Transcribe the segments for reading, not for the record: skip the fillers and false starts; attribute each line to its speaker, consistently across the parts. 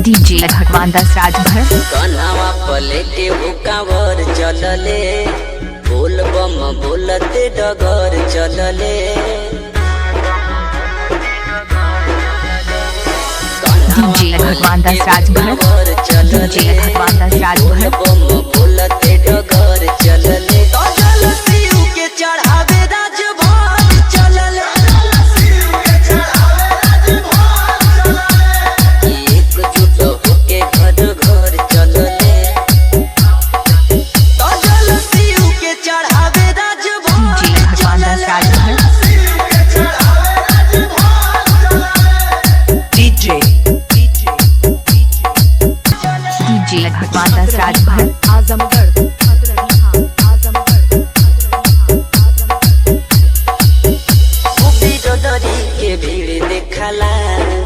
Speaker 1: DJ भगवान दास राजभर
Speaker 2: कन्हवा पलेटे हुकावर चलले बोल बम बोलते डगर चलले
Speaker 1: डीजे भगवान दास राजभर डीजे भगवान दास राजभर
Speaker 2: बम बोलते डगर चलले तो जल शिव के चढ़ावे राजभर चलले एकजुट होके घर घर चलले तो जल शिव के चढ़ावे राजभर
Speaker 1: डीजे भगवान दास राजभर
Speaker 2: डीजे
Speaker 1: डीजे भगवान दास राजभर
Speaker 3: आजमगढ़
Speaker 2: के भीड़ देखला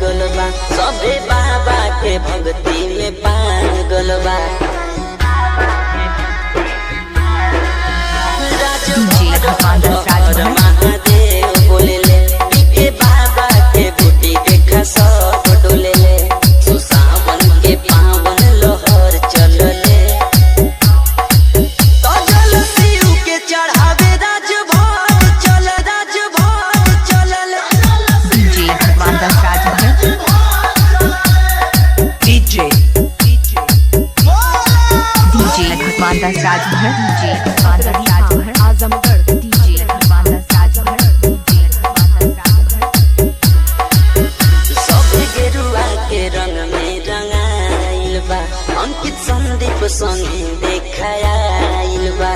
Speaker 2: गोलबा सबे बाबा के भक्ति में पागल बा
Speaker 1: डीजे भगवान दास राजभर
Speaker 2: महादेव बोलेले के बाबा के बूटी देखा सब डोलेले सुसावन के पावन लहर चलले तो जल शिव के चढ़ावे राजभर चल राजभर चलले
Speaker 1: डीजे भगवान दास राजभर
Speaker 2: डीजे
Speaker 1: डीजे भगवान दास राजभर डीजे भगवान दास राजभर
Speaker 3: आजमगढ़
Speaker 1: डीजे भगवान दास राजभर डीजे भगवान दास राजभर
Speaker 2: सब गेरुआ के रंग में रंगाइल बा अंकित संदीप संगे देखाइल बा